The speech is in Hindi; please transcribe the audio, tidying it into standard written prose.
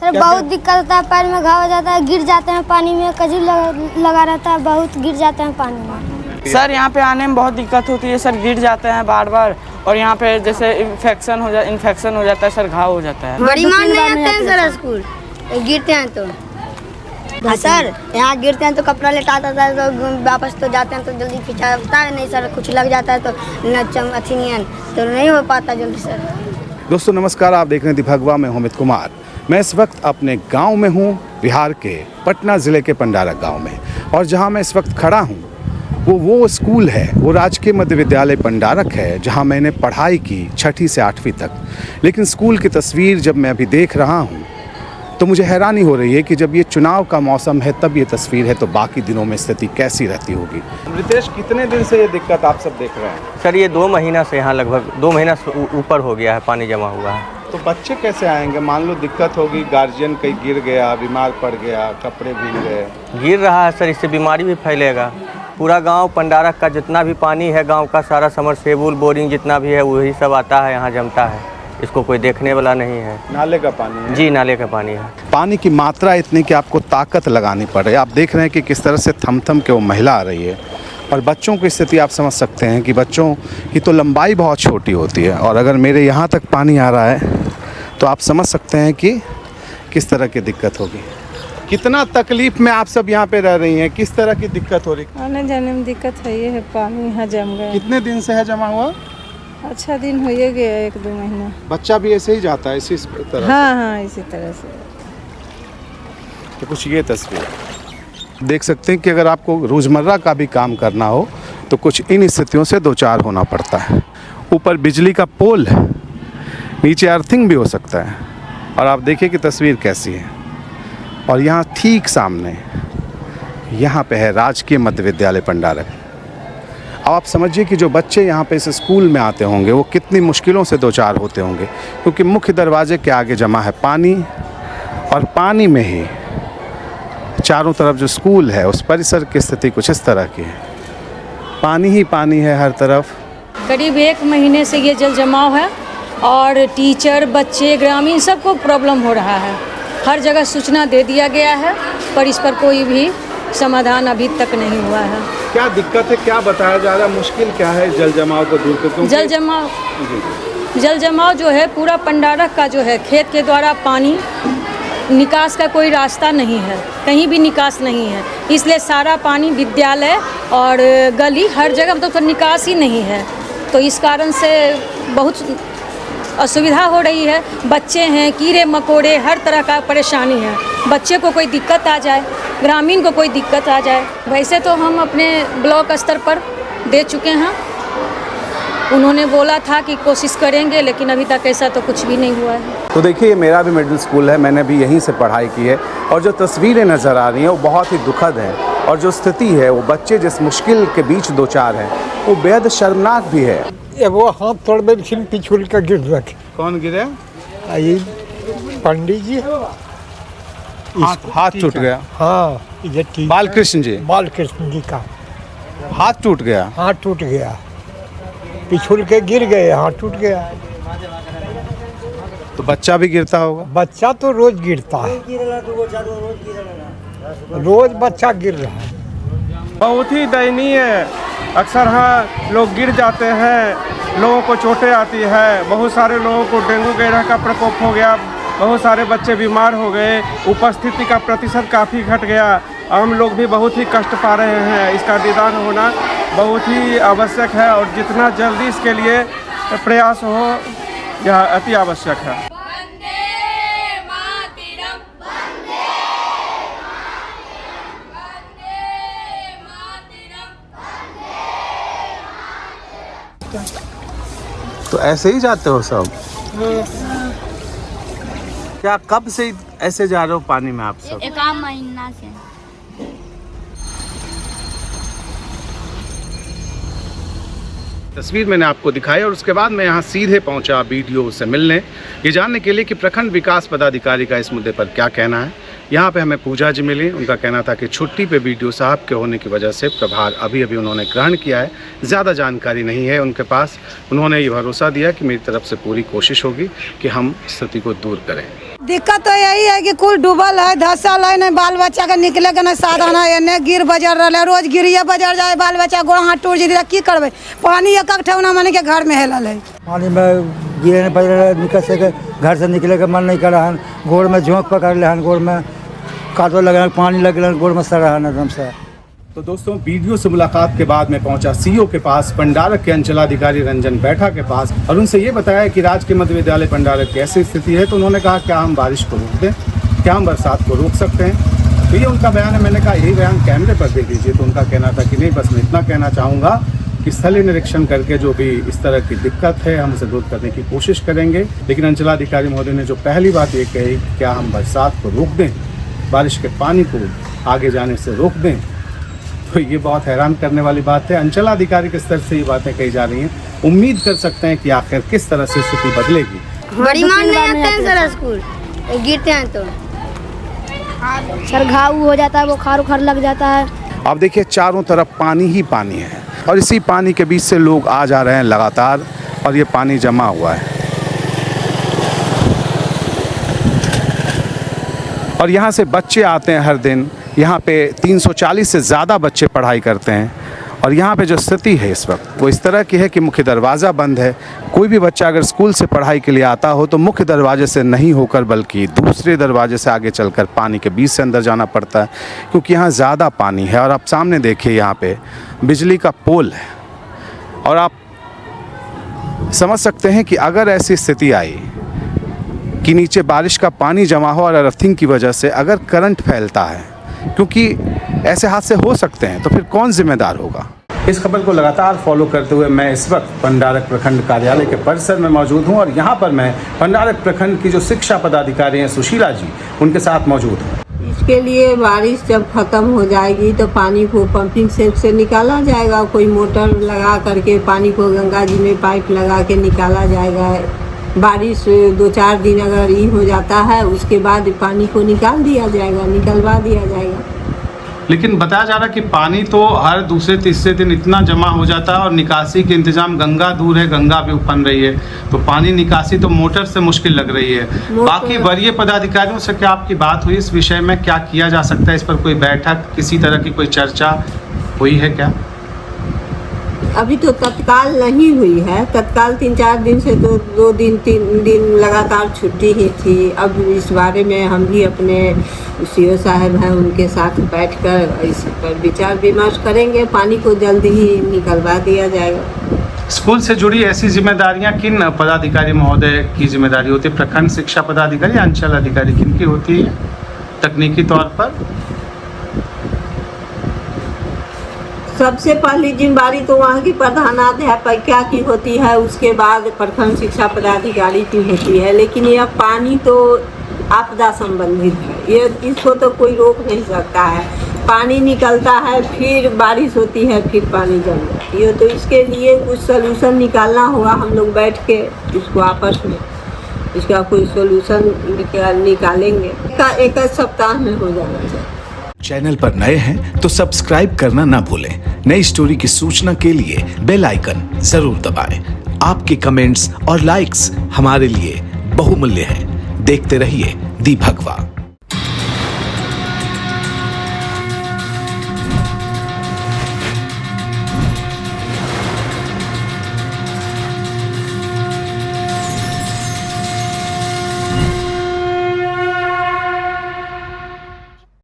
सर बहुत दिक्कत होता है, पैर में घाव हो जाता है, गिर जाते हैं पानी में, कजू लगा रहता है, बहुत गिर जाते हैं पानी में। सर यहाँ पे आने में बहुत दिक्कत होती है सर, गिर जाते हैं बार बार, और यहाँ पे जैसे इन्फेक्शन हो जाता है सर, घाव हो जाता है। बड़ी मान नहीं आते हैं सर स्कूल, गिरते हैं तो सर यहाँ गिरते हैं तो कपड़ा लेटाता है तो वापस तो जाते हैं तो जल्दी खिंचाता है नहीं सर, कुछ लग जाता है तो तो नहीं हो पाता जल्दी सर। दोस्तों नमस्कार, आप देख रहे हैं दिभगवा में अमित कुमार। मैं इस वक्त अपने गांव में हूं, बिहार के पटना ज़िले के पंडारक गांव में, और जहां मैं इस वक्त खड़ा हूं वो स्कूल है, वो राजकीय मध्य विद्यालय पंडारक है, जहां मैंने पढ़ाई की 6ठी से 8वीं तक। लेकिन स्कूल की तस्वीर जब मैं अभी देख रहा हूं तो मुझे हैरानी हो रही है कि जब ये चुनाव का मौसम है तब ये तस्वीर है, तो बाकी दिनों में स्थिति कैसी रहती होगी। रितेश, कितने दिन से ये दिक्कत आप सब देख रहे हैं? सर ये 2 महीना से यहाँ लगभग 2 महीना से ऊपर हो गया है, पानी जमा हुआ है। तो बच्चे कैसे आएंगे? मान लो दिक्कत होगी, गार्जियन कहीं गिर गया, बीमार पड़ गया, कपड़े भीग गए। गिर रहा है सर, इससे बीमारी भी फैलेगा। पूरा गांव पंडारक का जितना भी पानी है, गांव का सारा समरसेबुल बोरिंग जितना भी है वही सब आता है, यहाँ जमता है। इसको कोई देखने वाला नहीं है। नाले का पानी है? जी, नाले का पानी है। पानी की मात्रा इतनी कि आपको ताकत लगानी पड़ रही है। आप देख रहे हैं कि किस तरह से थम थम के वो महिला आ रही है, और बच्चों की स्थिति आप समझ सकते हैं कि बच्चों की तो लंबाई बहुत छोटी होती है, और अगर मेरे यहाँ तक पानी आ रहा है तो आप समझ सकते हैं कि किस तरह की दिक्कत होगी। कितना तकलीफ में आप सब यहाँ पे रह रही हैं, किस तरह की दिक्कत हो रही? आने जाने में दिक्कत है, ये है पानी यहाँ जम गया। कितने दिन से है जमा हुआ? अच्छा दिन हो गया, 1-2 महीना। बच्चा भी ऐसे ही जाता है इसी तरह? हाँ, इसी तरह से। तो कुछ ये तस्वीर देख सकते हैं कि अगर आपको रोज़मर्रा का भी काम करना हो तो कुछ इन स्थितियों से दो चार होना पड़ता है। ऊपर बिजली का पोल है, नीचे अर्थिंग भी हो सकता है, और आप देखिए कि तस्वीर कैसी है। और यहाँ ठीक सामने यहाँ पे है राजकीय मध्य विद्यालय पंडारक। अब आप समझिए कि जो बच्चे यहाँ पे इस स्कूल में आते होंगे वो कितनी मुश्किलों से दो चार होते होंगे, क्योंकि मुख्य दरवाजे के आगे जमा है पानी, और पानी में ही चारों तरफ जो स्कूल है उस परिसर की स्थिति कुछ इस तरह की है। पानी ही पानी है हर तरफ। करीब 1 महीने से ये जल जमाव है, और टीचर, बच्चे, ग्रामीण सबको प्रॉब्लम हो रहा है। हर जगह सूचना दे दिया गया है, पर इस पर कोई भी समाधान अभी तक नहीं हुआ है। क्या दिक्कत है, क्या बताया जा रहा है, मुश्किल क्या है जल जमाव को दूर करके? जल जमाव जो है पूरा पंडारक का जो है, खेत के द्वारा पानी निकास का कोई रास्ता नहीं है, कहीं भी निकास नहीं है, इसलिए सारा पानी विद्यालय और गली हर जगह मतलब तो निकास ही नहीं है। तो इस कारण से बहुत असुविधा हो रही है। बच्चे हैं, कीड़े मकोड़े, हर तरह का परेशानी है। बच्चे को कोई दिक्कत आ जाए, ग्रामीण को कोई दिक्कत आ जाए। वैसे तो हम अपने ब्लॉक स्तर पर दे चुके हैं, उन्होंने बोला था कि कोशिश करेंगे, लेकिन अभी तक ऐसा तो कुछ भी नहीं हुआ है। तो देखिए, मेरा भी मिडिल स्कूल है, मैंने भी यहीं से पढ़ाई की है, और जो तस्वीरें नज़र आ रही हैं वो बहुत ही दुखद हैं, और जो स्थिति है वो बच्चे जिस मुश्किल के बीच दो चार हैं वो बेहद शर्मनाक भी है। वो हाथ तोड़ में पिछुल का गिर रखे। कौन गिरे? पंडित जी, हाथ टूट गया। हाँ, बालकृष्ण जी का हाथ टूट गया। हाथ टूट गया, पिछुल के गिर गए, हाथ टूट गया। तो बच्चा भी गिरता होगा? बच्चा तो रोज गिरता है, रोज बच्चा गिर रहा है। बहुत ही दयनीय है। अक्सर हाँ लोग गिर जाते हैं, लोगों को चोटें आती है, बहुत सारे लोगों को डेंगू वगैरह का प्रकोप हो गया, बहुत सारे बच्चे बीमार हो गए, उपस्थिति का प्रतिशत काफ़ी घट गया। आम लोग भी बहुत ही कष्ट पा रहे हैं। इसका निदान होना बहुत ही आवश्यक है, और जितना जल्दी इसके लिए प्रयास हो यह अति आवश्यक है। तो ऐसे ही जाते हो सब? क्या कब से ऐसे जा रहे हो पानी में आप सब? 1 महीना से। तस्वीर मैंने आपको दिखाई, और उसके बाद मैं यहाँ सीधे पहुँचा BDO से मिलने, ये जानने के लिए कि प्रखंड विकास पदाधिकारी का इस मुद्दे पर क्या कहना है। यहाँ पे हमें पूजा जी मिली। उनका कहना था कि छुट्टी पे वीडियो साहब के होने की वजह से प्रभार अभी अभी उन्होंने ग्रहण किया है, ज़्यादा जानकारी नहीं है उनके पास। उन्होंने ये भरोसा दिया कि मेरी तरफ से पूरी कोशिश होगी कि हम स्थिति को दूर करें। दिक्कत तो यही है कि कुल डूबल है, धसल है, नहीं बाल बच्चा के निकले के नहीं साधन है, एने गिर बजर रहा, रोज गिरिए बजर जाए, बाल बच्चा गोड़ हाथ टूट जाए, की करबे। पानी एक ठेवना मन के घर में हेलल है, पानी में गिरे नहीं पड़ रहा, निकल सके घर से निकले के मन नहीं कर रहा है, गोड़ में झोंक पकड़ ले, गोड़ में कादो लगे, पानी लगे, गोड़ में सड़ रहा है एकदम से। तो दोस्तों, वीडियो से मुलाकात के बाद मैं पहुंचा सीओ के पास, पंडारक के अंचलाधिकारी रंजन बैठा के पास, और उनसे ये बताया कि राजकीय मध्य विद्यालय पंडारक की ऐसी स्थिति है। तो उन्होंने कहा क्या हम बारिश को रोक दें, क्या हम बरसात को रोक सकते हैं। तो ये उनका बयान है। मैंने कहा यही बयान कैमरे पर देख लीजिए। तो उनका कहना था कि नहीं, बस मैं इतना कहना चाहूँगा कि स्थलीय निरीक्षण करके जो भी इस तरह की दिक्कत है हम उसे दूर करने की कोशिश करेंगे। लेकिन अंचलाधिकारी महोदय ने जो पहली बात ये कही, क्या हम बरसात को रोक दें, बारिश के पानी को आगे जाने से रोक दें, तो ये बहुत हैरान करने वाली बात है। अंचलाधिकारी के स्तर से ये बातें कही जा रही हैं। उम्मीद कर सकते हैं कि आखिर किस तरह से स्थिति बदलेगी। बड़ी मान नहीं आते हैं सर स्कूल, गिरते हैं तो सर घाव हो जाता है, बुखार उखार लग जाता है। अब देखिए चारों तरफ पानी ही पानी है और इसी पानी के बीच से लोग आ जा रहे हैं लगातार, और ये पानी जमा हुआ है। और यहाँ से बच्चे आते हैं हर दिन। यहाँ पे 340 से ज़्यादा बच्चे पढ़ाई करते हैं। और यहाँ पे जो स्थिति है इस वक्त वो इस तरह की है कि मुख्य दरवाज़ा बंद है। कोई भी बच्चा अगर स्कूल से पढ़ाई के लिए आता हो तो मुख्य दरवाजे से नहीं होकर बल्कि दूसरे दरवाजे से आगे चलकर पानी के बीच से अंदर जाना पड़ता है, क्योंकि यहाँ ज़्यादा पानी है। और आप सामने देखिए, यहाँ पे बिजली का पोल है और आप समझ सकते हैं कि अगर ऐसी स्थिति आई कि नीचे बारिश का पानी जमा हो और अर्थिंग की वजह से अगर करंट फैलता है, क्योंकि ऐसे हादसे हो सकते हैं, तो फिर कौन जिम्मेदार होगा। इस खबर को लगातार फॉलो करते हुए मैं इस वक्त पंडारक प्रखंड कार्यालय के परिसर में मौजूद हूं और यहां पर मैं पंडारक प्रखंड की जो शिक्षा पदाधिकारी हैं सुशीला जी, उनके साथ मौजूद हूं। इसके लिए बारिश जब ख़त्म हो जाएगी तो पानी को पंपिंग सेट से निकाला जाएगा। कोई मोटर लगा करके पानी को गंगा जी में पाइप लगा के निकाला जाएगा। बारिश 2-4 दिन अगर ये हो जाता है, उसके बाद पानी को निकाल दिया जाएगा, निकलवा दिया जाएगा। लेकिन बताया जा रहा है कि पानी तो हर दूसरे तीसरे दिन इतना जमा हो जाता है और निकासी के इंतजाम, गंगा दूर है, गंगा भी उफन रही है, तो पानी निकासी तो मोटर से मुश्किल लग रही है। बाकी वरीय पदाधिकारियों से क्या आपकी बात हुई इस विषय में, क्या किया जा सकता है? इस पर कोई बैठक, किसी तरह की कोई चर्चा हुई है क्या? अभी तो तत्काल नहीं हुई है। तत्काल 3-4 दिन से तो 2-3 दिन लगातार छुट्टी ही थी। अब इस बारे में हम भी अपने सीओ साहब हैं, उनके साथ बैठकर इस पर विचार विमर्श करेंगे। पानी को जल्द ही निकलवा दिया जाएगा। स्कूल से जुड़ी ऐसी जिम्मेदारियां किन पदाधिकारी महोदय की जिम्मेदारी होती है? प्रखंड शिक्षा पदाधिकारी या अंचल अधिकारी, किन की होती है तकनीकी तौर पर? सबसे पहली जिम्मेदारी तो वहाँ की प्रधानाध्यापिका की होती है, उसके बाद प्रखंड शिक्षा पदाधिकारी की होती है। लेकिन यह पानी तो आपदा संबंधित है, ये इसको तो कोई रोक नहीं सकता है। पानी निकलता है, फिर बारिश होती है, फिर पानी जम जाती है। तो इसके लिए कुछ सलूशन निकालना होगा। हम लोग बैठ के इसको आपस में इसका कोई सलूशन निकालेंगे। एक सप्ताह में हो जाना चाहिए। चैनल पर नए हैं तो सब्सक्राइब करना ना भूलें। नई स्टोरी की सूचना के लिए बेल आइकन जरूर दबाएं। आपके कमेंट्स और लाइक्स हमारे लिए बहुमूल्य हैं। देखते रहिए दी भगवा।